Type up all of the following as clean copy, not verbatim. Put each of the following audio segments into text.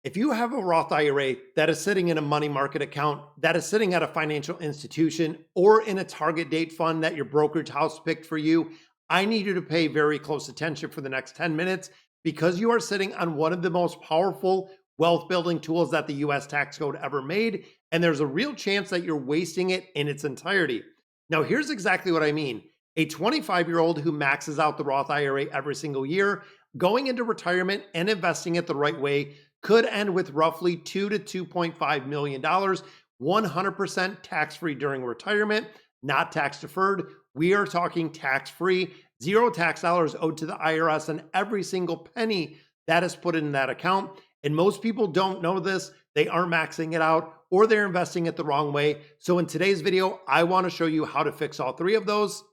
If you have a Roth IRA that is sitting in a money market account, that is sitting at a financial institution, or in a target date fund that your brokerage house picked for you, I need you to pay very close attention for the next 10 minutes because you are sitting on one of the most powerful wealth building tools that the US tax code ever made. And there's a real chance that you're wasting it in its entirety. Now, here's exactly what I mean. A 25-year-old who maxes out the Roth IRA every single year, going into retirement and investing it the right way, could end with roughly $2 to $2.5 million, 100% tax-free during retirement, not tax deferred. We are talking tax-free, zero tax dollars owed to the IRS on every single penny that is put in that account. And most people don't know this. They aren't maxing it out or they're investing it the wrong way. So in today's video, I want to show you how to fix all three of those.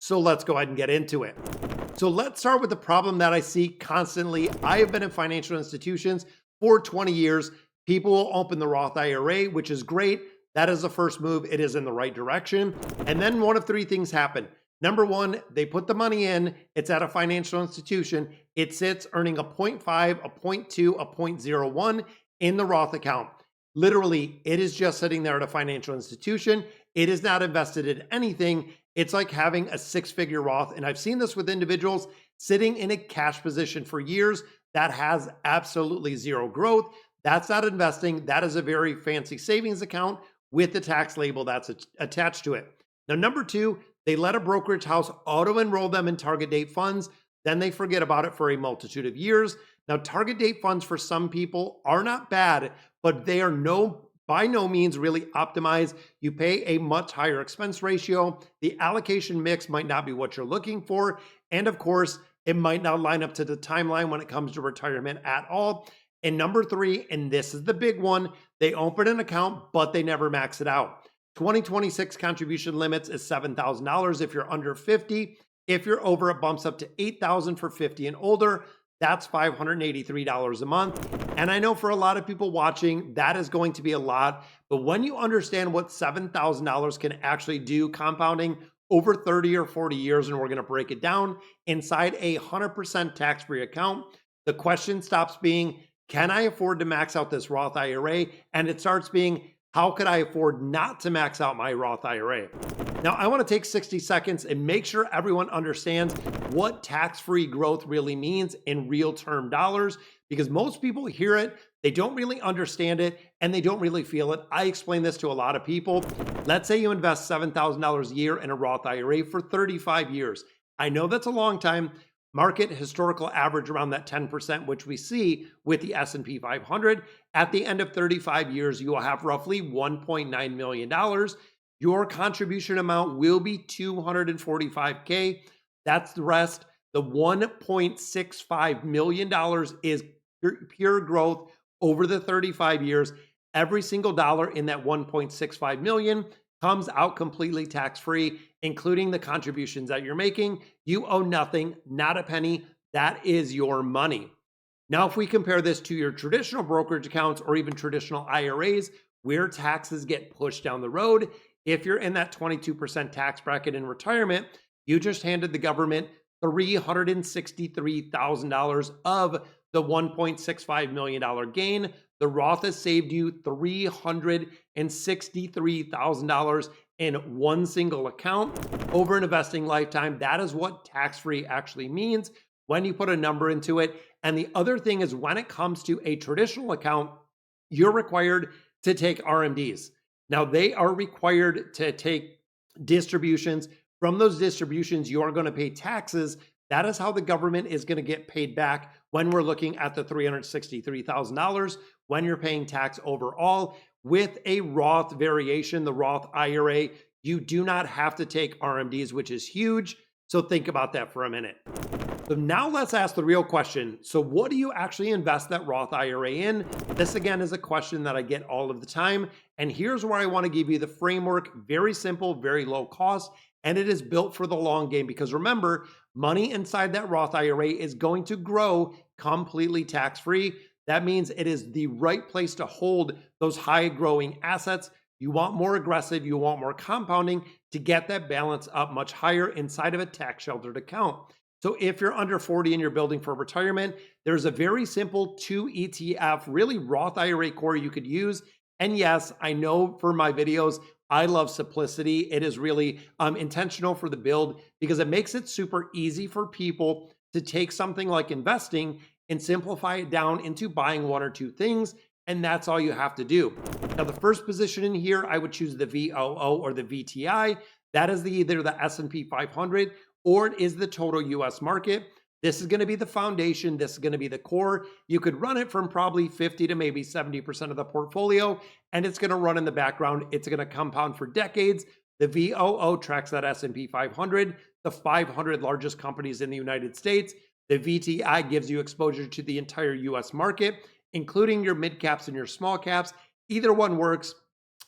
So let's go ahead and get into it. So let's start with the problem that I see constantly. I have been in financial institutions for 20 years. People will open the Roth IRA, which is great. That is the first move. It is in the right direction. And then one of three things happen. Number one, they put the money in. It's at a financial institution. It sits earning a 0.5, a 0.2, a 0.01 in the Roth account. Literally, it is just sitting there at a financial institution. It is not invested in anything. It's like having a six-figure Roth. And I've seen this with individuals sitting in a cash position for years that has absolutely zero growth. That's not investing. That is a very fancy savings account with the tax label that's attached to it. Now, number two, they let a brokerage house auto-enroll them in target date funds. Then they forget about it for a multitude of years. Now, target date funds for some people are not bad, but they are by no means really optimized. You pay a much higher expense ratio. The allocation mix might not be what you're looking for. And of course, it might not line up to the timeline when it comes to retirement at all. And number three, and this is the big one, they open an account, but they never max it out. 2026 contribution limits is $7,000 if you're under 50. If you're over, it bumps up to $8,000 for 50 and older. That's $583 a month. And I know for a lot of people watching, that is going to be a lot. But when you understand what $7,000 can actually do compounding over 30 or 40 years, and we're going to break it down inside a 100% tax-free account, the question stops being, can I afford to max out this Roth IRA? And it starts being, how could I afford not to max out my Roth IRA? Now, I want to take 60 seconds and make sure everyone understands what tax-free growth really means in real term dollars, because most people hear it, they don't really understand it, and they don't really feel it. I explain this to a lot of people. Let's say you invest $7,000 a year in a Roth IRA for 35 years. I know that's a long time. Market historical average around that 10%, which we see with the S&P 500. At the end of 35 years, you will have roughly $1.9 million. Your contribution amount will be $245K. That's the rest. The $1.65 million is pure growth over the 35 years. Every single dollar in that 1.65 million comes out completely tax-free, including the contributions that you're making. You owe nothing, not a penny. That is your money. Now, if we compare this to your traditional brokerage accounts or even traditional IRAs, where taxes get pushed down the road, if you're in that 22% tax bracket in retirement, you just handed the government $363,000 of the $1.65 million gain. The Roth has saved you $363,000 in one single account over an investing lifetime. That is what tax-free actually means when you put a number into it. And the other thing is, when it comes to a traditional account, you're required to take RMDs. Now, they are required to take distributions. From those distributions, you are going to pay taxes. That is how the government is going to get paid back when we're looking at the $363,000 when you're paying tax overall. With a Roth variation, the Roth IRA, you do not have to take RMDs, which is huge. So think about that for a minute. So now let's ask the real question. So what do you actually invest that Roth IRA in? This again is a question that I get all of the time. And here's where I want to give you the framework. Very simple, very low cost. And it is built for the long game, because remember, money inside that Roth IRA is going to grow completely tax-free. That means it is the right place to hold those high growing assets. You want more aggressive, you want more compounding to get that balance up much higher inside of a tax sheltered account. So if you're under 40 and you're building for retirement, there's a very simple 2 ETF, really Roth IRA core you could use. And yes, I know for my videos, I love simplicity. It is really intentional for the build because it makes it super easy for people to take something like investing and simplify it down into buying one or two things. And that's all you have to do. Now, the first position in here, I would choose the VOO or the VTI. That is either the S&P 500 or it is the total US market. This is going to be the foundation. This is going to be the core. You could run it from probably 50 to maybe 70% of the portfolio, and it's going to run in the background. It's going to compound for decades. The VOO tracks that S&P 500, the 500 largest companies in the United States. The VTI gives you exposure to the entire US market, including your mid caps and your small caps. Either one works.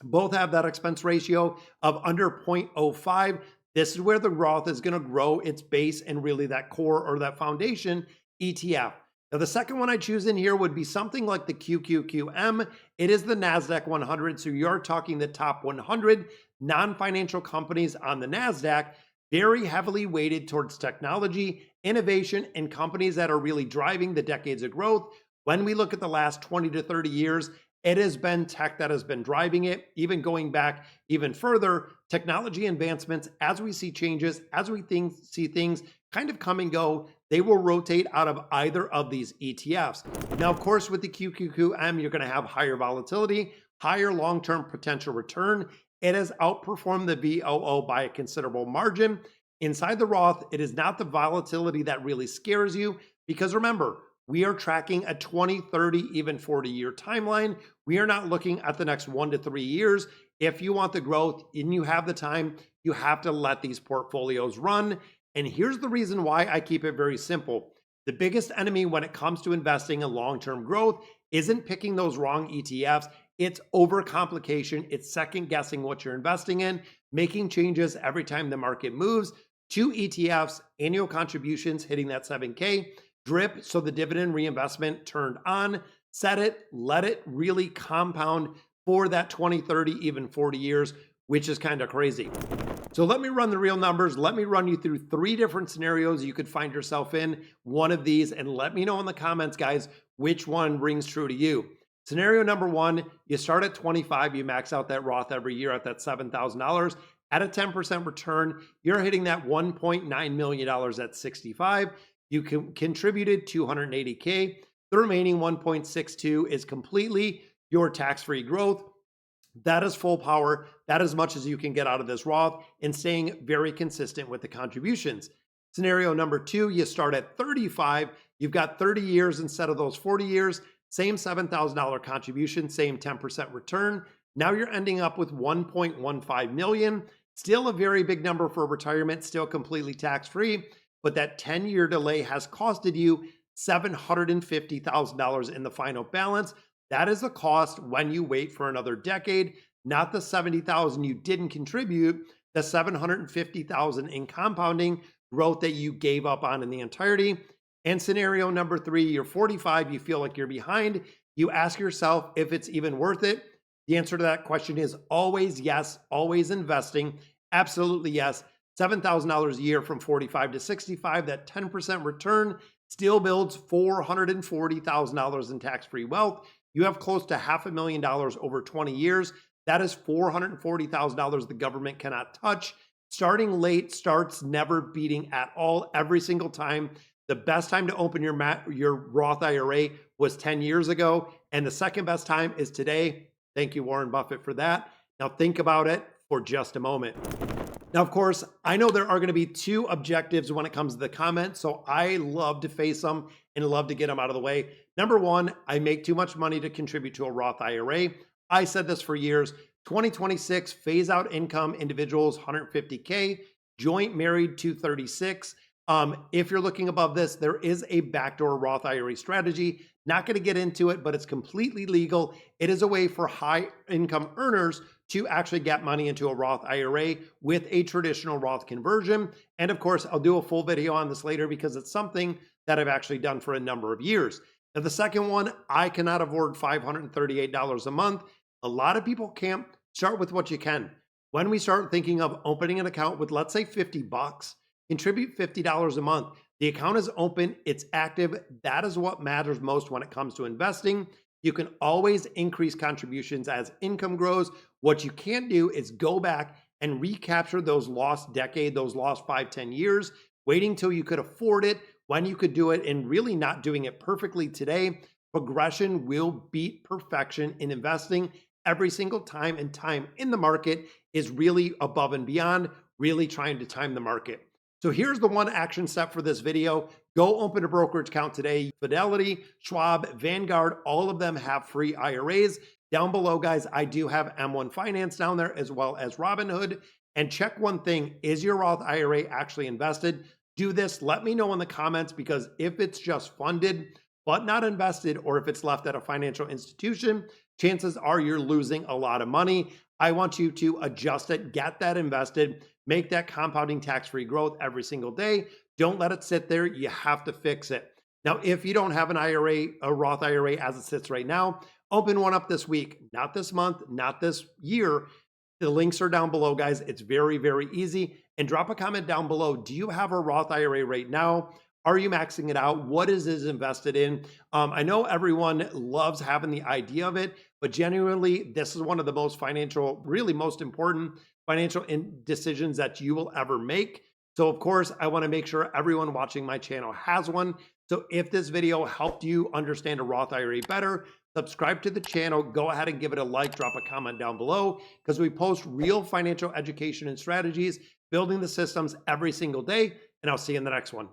Both have that expense ratio of under 0.05. This is where the Roth is going to grow its base and really that core or that foundation ETF. Now, the second one I choose in here would be something like the QQQM. It is the NASDAQ 100. So you're talking the top 100 non-financial companies on the NASDAQ, very heavily weighted towards technology, innovation, and companies that are really driving the decades of growth. When we look at the last 20 to 30 years, it has been tech that has been driving it, even going back even further, technology advancements, as we see changes, as we see things kind of come and go, they will rotate out of either of these ETFs. Now, of course, with the QQQM, you're going to have higher volatility, higher long-term potential return. It has outperformed the VOO by a considerable margin. Inside the Roth, it is not the volatility that really scares you because remember, we are tracking a 20, 30, even 40-year timeline. We are not looking at the next 1 to 3 years. If you want the growth and you have the time, you have to let these portfolios run. And here's the reason why I keep it very simple. The biggest enemy when it comes to investing in long-term growth isn't picking those wrong ETFs. It's overcomplication. It's second guessing what you're investing in, making changes every time the market moves. 2 ETFs, annual contributions hitting that 7K. Drip, so the dividend reinvestment turned on, set it, let it really compound for that 20, 30, even 40 years, which is kind of crazy. So let me run the real numbers. Let me run you through 3 different scenarios you could find yourself in one of these, and let me know in the comments, guys, which one rings true to you. Scenario number 1, you start at 25, you max out that Roth every year at that $7,000. At a 10% return, you're hitting that $1.9 million at 65. You contributed 280K. The remaining 1.62 is completely your tax-free growth. That is full power. That is as much as you can get out of this Roth and staying very consistent with the contributions. Scenario number 2, you start at 35. You've got 30 years instead of those 40 years. Same $7,000 contribution, same 10% return. Now you're ending up with 1.15 million. Still a very big number for retirement, still completely tax-free. But that 10-year delay has costed you $750,000 in the final balance. That is the cost when you wait for another decade, not the $70,000 you didn't contribute, the $750,000 in compounding growth that you gave up on in the entirety. And scenario number 3, you're 45, you feel like you're behind. You ask yourself if it's even worth it. The answer to that question is always yes, always investing. Absolutely yes. $7,000 a year from 45 to 65, that 10% return still builds $440,000 in tax-free wealth. You have close to $500,000 over 20 years. That is $440,000 the government cannot touch. Starting late starts never beating at all every single time. The best time to open your Roth IRA was 10 years ago, and the second best time is today. Thank you, Warren Buffett, for that. Now think about it for just a moment. Now, of course, I know there are going to be 2 objectives when it comes to the comments, so I love to face them and love to get them out of the way. Number 1, I make too much money to contribute to a Roth IRA. I said this for years. 2026, phase out income individuals, 150K, joint married, 236. If you're looking above this, there is a backdoor Roth IRA strategy. Not going to get into it, but it's completely legal. It is a way for high income earners to actually get money into a Roth IRA with a traditional Roth conversion. And of course, I'll do a full video on this later because it's something that I've actually done for a number of years. Now, the second one, I cannot afford $538 a month. A lot of people can't. Start with what you can. When we start thinking of opening an account with, let's say, 50 bucks, contribute $50 a month. The account is open, it's active. That is what matters most when it comes to investing. You can always increase contributions as income grows. What you can't do is go back and recapture those lost decade, those lost 5, 10 years, waiting till you could afford it, when you could do it, and really not doing it perfectly today. Progression will beat perfection in investing every single time, and time in the market is really above and beyond really trying to time the market. So here's the one action step for this video. Go open a brokerage account today. Fidelity, Schwab, Vanguard, all of them have free IRAs. Down below, guys, I do have M1 Finance down there as well as Robinhood. And check one thing, is your Roth IRA actually invested? Do this, let me know in the comments, because if it's just funded but not invested, or if it's left at a financial institution, chances are you're losing a lot of money. I want you to adjust it, get that invested, make that compounding tax-free growth every single day. Don't let it sit there. You have to fix it. Now, if you don't have an IRA, a Roth IRA as it sits right now, open one up this week, not this month, not this year. The links are down below, guys. It's very, very easy. And drop a comment down below. Do you have a Roth IRA right now? Are you maxing it out? What is this invested in? I know everyone loves having the idea of it, but genuinely, this is one of the most financial, really most important financial decisions that you will ever make. So of course, I want to make sure everyone watching my channel has one. So if this video helped you understand a Roth IRA better, subscribe to the channel, go ahead and give it a like, drop a comment down below, because we post real financial education and strategies, building the systems every single day. And I'll see you in the next one.